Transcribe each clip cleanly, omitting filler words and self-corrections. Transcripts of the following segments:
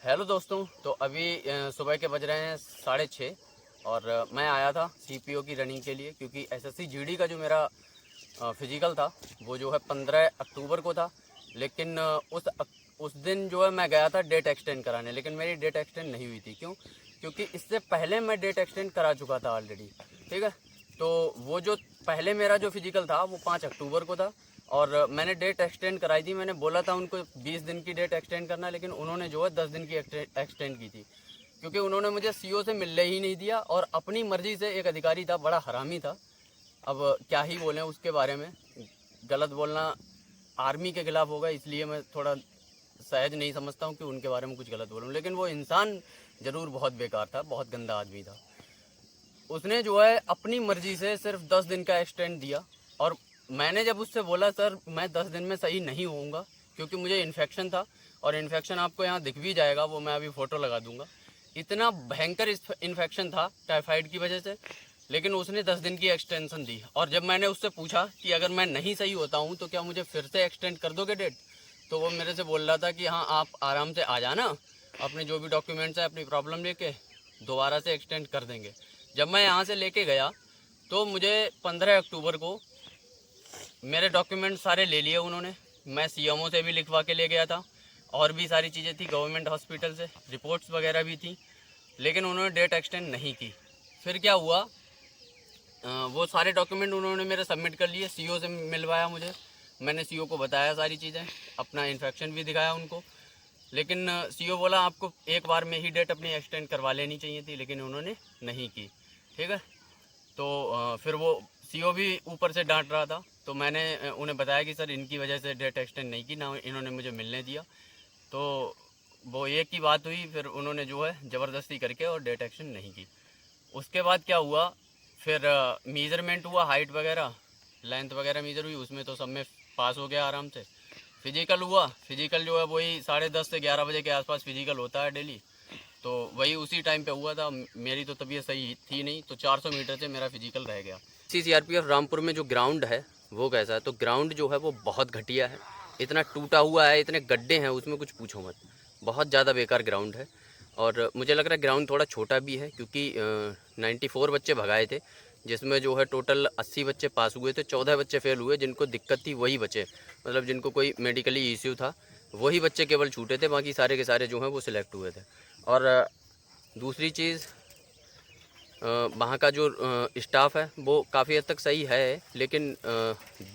Hello दोस्तों। तो अभी सुबह के बज रहे हैं 6:30 और मैं आया था सीपीओ की रनिंग के लिए, क्योंकि एसएससी जीडी का जो मेरा फिजिकल था वो जो है 15 अक्टूबर को था। लेकिन उस दिन जो है मैं गया था डेट एक्सटेंड कराने, लेकिन मेरी डेट एक्सटेंड नहीं हुई थी। क्यों? क्योंकि इससे पहले मैं डेट एक्सटेंड करा चुका था ऑलरेडी। ठीक है। तो वो जो पहले मेरा जो फिजिकल था वो 5 अक्टूबर को था और मैंने डेट एक्सटेंड कराई थी। मैंने बोला था उनको 20 दिन की डेट एक्सटेंड करना, लेकिन उन्होंने जो है 10 दिन की एक्सटेंड की थी, क्योंकि उन्होंने मुझे सीओ से मिलने ही नहीं दिया। और अपनी मर्जी से एक अधिकारी था, बड़ा हरामी था। अब क्या ही बोलें उसके बारे में, गलत बोलना आर्मी के खिलाफ होगा, इसलिए मैं थोड़ा सहज नहीं समझता हूँ कि उनके बारे में कुछ गलत बोलूँ। लेकिन वो इंसान ज़रूर बहुत बेकार था, बहुत गंदा आदमी था। उसने जो है अपनी मर्जी से सिर्फ 10 दिन का एक्सटेंड दिया। और मैंने जब उससे बोला सर मैं 10 दिन में सही नहीं होऊंगा, क्योंकि मुझे इन्फेक्शन था, और इन्फेक्शन आपको यहाँ दिख भी जाएगा, वो मैं अभी फ़ोटो लगा दूंगा। इतना भयंकर इन्फेक्शन था टाइफाइड की वजह से। लेकिन उसने 10 दिन की एक्सटेंशन दी। और जब मैंने उससे पूछा कि अगर मैं नहीं सही होता हूँ तो क्या मुझे फिर से एक्सटेंड कर दोगे डेट, तो वो मेरे से बोल रहा था कि हाँ आप आराम से आ जाना, अपने जो भी डॉक्यूमेंट्स हैं अपनी प्रॉब्लम लेके दोबारा से एक्सटेंड कर देंगे। जब मैं यहाँ से लेके गया तो मुझे 15 अक्टूबर को मेरे डॉक्यूमेंट सारे ले लिए उन्होंने। मैं सीएमओ से भी लिखवा के ले गया था, और भी सारी चीज़ें थी, गवर्नमेंट हॉस्पिटल से रिपोर्ट्स वगैरह भी थी, लेकिन उन्होंने डेट एक्सटेंड नहीं की। फिर क्या हुआ, वो सारे डॉक्यूमेंट उन्होंने मेरे सबमिट कर लिए, सीओ से मिलवाया मुझे। मैंने सीओ को बताया सारी चीज़ें, अपना इन्फेक्शन भी दिखाया उनको। लेकिन सीओ बोला आपको एक बार में ही डेट अपनी एक्सटेंड करवा लेनी चाहिए थी, लेकिन उन्होंने नहीं की। ठीक है। तो फिर वो सीओ भी ऊपर से डांट रहा था। तो मैंने उन्हें बताया कि सर इनकी वजह से डेट एक्सटेंड नहीं की, ना इन्होंने मुझे मिलने दिया। तो वो एक ही बात हुई, फिर उन्होंने जो है ज़बरदस्ती करके और डेट एक्सटेंड नहीं की। उसके बाद क्या हुआ, फिर मीज़रमेंट हुआ, हाइट वगैरह लेंथ वगैरह मीज़र हुई, उसमें तो सब में पास हो गया आराम से। फिजिकल हुआ, फिजिकल जो है वही 10:30 से 11 बजे के आसपास फिजिकल होता है डेली, तो वही उसी टाइम पे हुआ था। मेरी तो तबीयत सही थी नहीं, तो 400 मीटर से मेरा फिजिकल रह गया। सीआरपीएफ रामपुर में जो ग्राउंड है वो कैसा है, तो ग्राउंड जो है वो बहुत घटिया है, इतना टूटा हुआ है, इतने गड्ढे हैं उसमें कुछ पूछो मत, बहुत ज़्यादा बेकार ग्राउंड है। और मुझे लग रहा है ग्राउंड थोड़ा छोटा भी है, क्योंकि 94 बच्चे भगाए थे, जिसमें जो है टोटल 80 बच्चे पास हुए थे, 14 बच्चे फेल हुए। जिनको दिक्कत थी वही बचे, मतलब जिनको कोई मेडिकली इश्यू था वही बच्चे केवल छूटे थे, बाकी सारे के सारे जो हैं वो सिलेक्ट हुए थे। और दूसरी चीज़, वहाँ का जो स्टाफ है वो काफ़ी हद तक सही है, लेकिन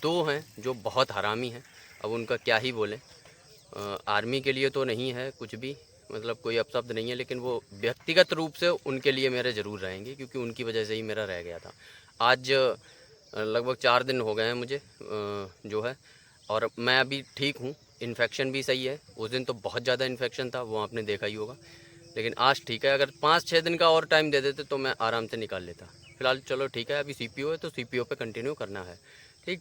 दो हैं जो बहुत हरामी हैं। अब उनका क्या ही बोलें, आर्मी के लिए तो नहीं है कुछ भी, मतलब कोई अपशब्द नहीं है, लेकिन वो व्यक्तिगत रूप से उनके लिए मेरे ज़रूर रहेंगे, क्योंकि उनकी वजह से ही मेरा रह गया था। आज लगभग 4 दिन हो गए हैं मुझे जो है, और मैं अभी ठीक हूँ, इन्फेक्शन भी सही है। उस दिन तो बहुत ज़्यादा इन्फेक्शन था, वो आपने देखा ही होगा, लेकिन आज ठीक है। अगर 5-6 दिन का और टाइम दे देते तो मैं आराम से निकाल लेता। फिलहाल चलो ठीक है, अभी सीपीओ है तो सीपीओ पे कंटिन्यू करना है। ठीक।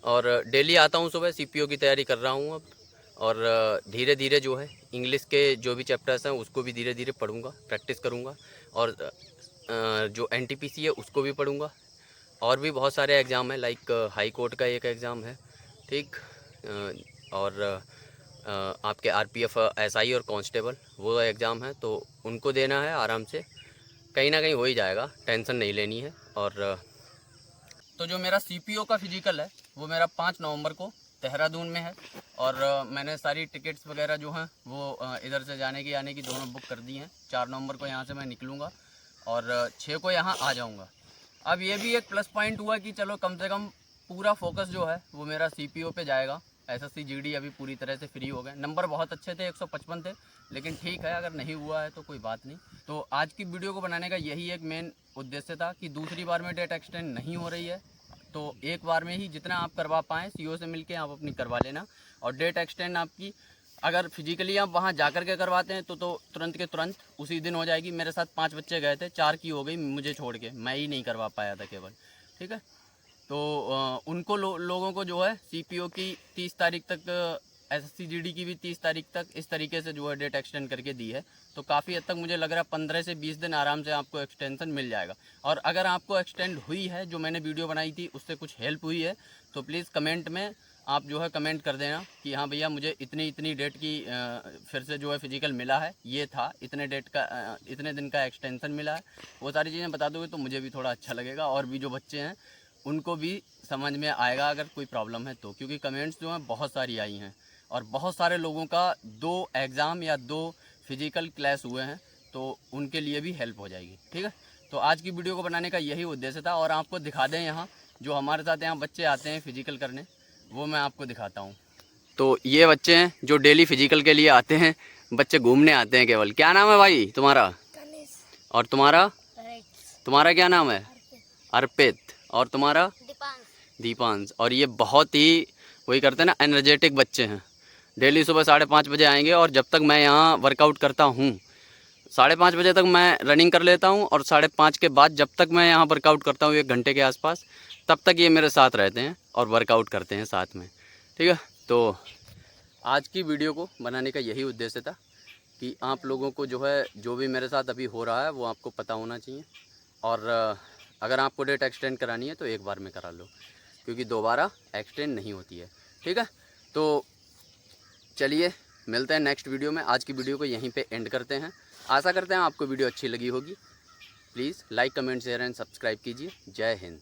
और डेली आता हूँ सुबह, सीपीओ की तैयारी कर रहा हूँ अब। और धीरे धीरे जो है इंग्लिश के जो भी चैप्टर्स हैं उसको भी धीरे धीरे पढ़ूँगा, प्रैक्टिस करूँगा। और जो एनटीपीसी है उसको भी पढ़ूँगा। और भी बहुत सारे एग्ज़ाम हैं, लाइक हाई कोर्ट का एक एग्ज़ाम है। ठीक। और आपके आरपीएफ एसआई और कांस्टेबल वो एग्ज़ाम है, तो उनको देना है आराम से, कहीं ना कहीं हो ही जाएगा, टेंशन नहीं लेनी है। और तो जो मेरा सीपीओ का फिजिकल है वो मेरा 5 नवंबर को देहरादून में है। और मैंने सारी टिकट्स वगैरह जो हैं वो इधर से जाने की आने की दोनों बुक कर दी हैं। 4 नवंबर को यहाँ से मैं निकलूँगा और 6 को यहाँ आ जाऊँगा। अब ये भी एक प्लस पॉइंट हुआ कि चलो कम से कम पूरा फोकस जो है वो मेरा सीपीओ पे जाएगा। एसएससी जीडी अभी पूरी तरह से फ्री हो गए, नंबर बहुत अच्छे थे, 155 थे, लेकिन ठीक है अगर नहीं हुआ है तो कोई बात नहीं। तो आज की वीडियो को बनाने का यही एक मेन उद्देश्य था कि दूसरी बार में डेट एक्सटेंड नहीं हो रही है, तो एक बार में ही जितना आप करवा पाएँ सीओ से मिलके आप अपनी करवा लेना। और डेट एक्सटेंड आपकी अगर फिजिकली आप वहाँ जा कर के करवाते हैं तो तुरंत के तुरंत उसी दिन हो जाएगी। मेरे साथ 5 बच्चे गए थे, 4 की हो गई मुझे छोड़ के, मैं ही नहीं करवा पाया था केवल। ठीक है। तो उनको लोगों को जो है सीपीओ की 30 तारीख तक, एसएससी जीडी की भी 30 तारीख तक इस तरीके से जो है डेट एक्सटेंड करके दी है। तो काफ़ी हद तक मुझे लग रहा है 15 से 20 दिन आराम से आपको एक्सटेंशन मिल जाएगा। और अगर आपको एक्सटेंड हुई है, जो मैंने वीडियो बनाई थी उससे कुछ हेल्प हुई है, तो प्लीज़ कमेंट में आप जो है कमेंट कर देना कि हाँ भैया मुझे इतनी इतनी डेट की फिर से जो है फिजिकल मिला है, ये था इतने डेट का इतने दिन का एक्सटेंशन मिला है। वो सारी चीज़ें बता दोगे तो मुझे भी थोड़ा अच्छा लगेगा और भी जो बच्चे हैं उनको भी समझ में आएगा अगर कोई प्रॉब्लम है तो, क्योंकि कमेंट्स जो हैं बहुत सारी आई हैं और बहुत सारे लोगों का 2 एग्ज़ाम या 2 फिजिकल क्लास हुए हैं, तो उनके लिए भी हेल्प हो जाएगी। ठीक है, तो आज की वीडियो को बनाने का यही उद्देश्य था और आपको दिखा दें यहाँ जो हमारे साथ यहाँ बच्चे आते हैं फिजिकल करने, वो मैं आपको दिखाता हूँ। तो ये बच्चे हैं जो डेली फिजिकल के लिए आते हैं, बच्चे घूमने आते हैं केवल। क्या नाम है भाई तुम्हारा? और तुम्हारा? तुम्हारा क्या नाम है? अर्पित। और तुम्हारा? दीपांश। और ये बहुत ही वही करते हैं ना, एनर्जेटिक बच्चे हैं। डेली सुबह 5:30 बजे आएंगे और जब तक मैं यहाँ वर्कआउट करता हूँ 5:30 बजे तक मैं रनिंग कर लेता हूँ और 5:30 के बाद जब तक मैं यहाँ वर्कआउट करता हूँ 1 घंटे के आसपास, तब तक ये मेरे साथ रहते हैं और वर्कआउट करते हैं साथ में। ठीक है, तो आज की वीडियो को बनाने का यही उद्देश्य था कि आप लोगों को जो है जो भी मेरे साथ अभी हो रहा है वो आपको पता होना चाहिए। और अगर आपको डेट एक्सटेंड करानी है तो एक बार में करा लो, क्योंकि दोबारा एक्सटेंड नहीं होती है। ठीक है, तो चलिए मिलते हैं नेक्स्ट वीडियो में। आज की वीडियो को यहीं पे एंड करते हैं। आशा करते हैं आपको वीडियो अच्छी लगी होगी। Please like, comment, share and subscribe कीजिए। जय हिंद।